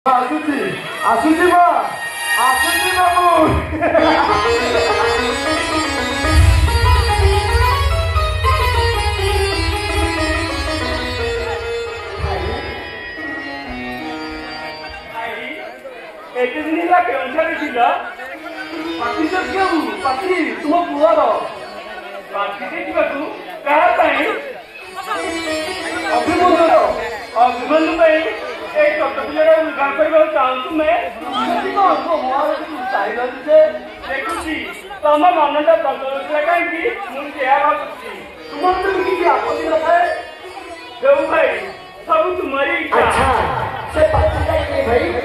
ଆସୁଛି ଆସୁଛି ମା ଆସୁଛି ବାବୁ। एक दिन ହେଲା କେଉଁଠାରେ ଥିଲା ପାଟି କେଉ ପାଟି ତୁମ ପୁଅର ପାଟି ଦେଖିବାକୁ କାହା ପାଇଁ ଅଭିମନ୍ୟୁର ଅଭିମନ୍ୟୁ ପାଇଁ এই ଛୋଟ ପିଲାଟା ବିବାହ କରିବାକୁ ଚାହୁଁ ତୁମେ ଚାହିଁଲାନି ଯେ ଦେଖୁଛି ତମ ମନଟା ବଦଳୁଥିଲା କାହିଁକି ମୁଁ ସେୟା ଭାବୁଛି ତୁମର ତ କିଛି ଆପତ୍ତି ନଥାଏ ଦେଉ ଭାଇ ସବୁ ତୁମରି ଇଚ୍ଛା ସେ ପାଟିଟା କିଏ ଭାଇ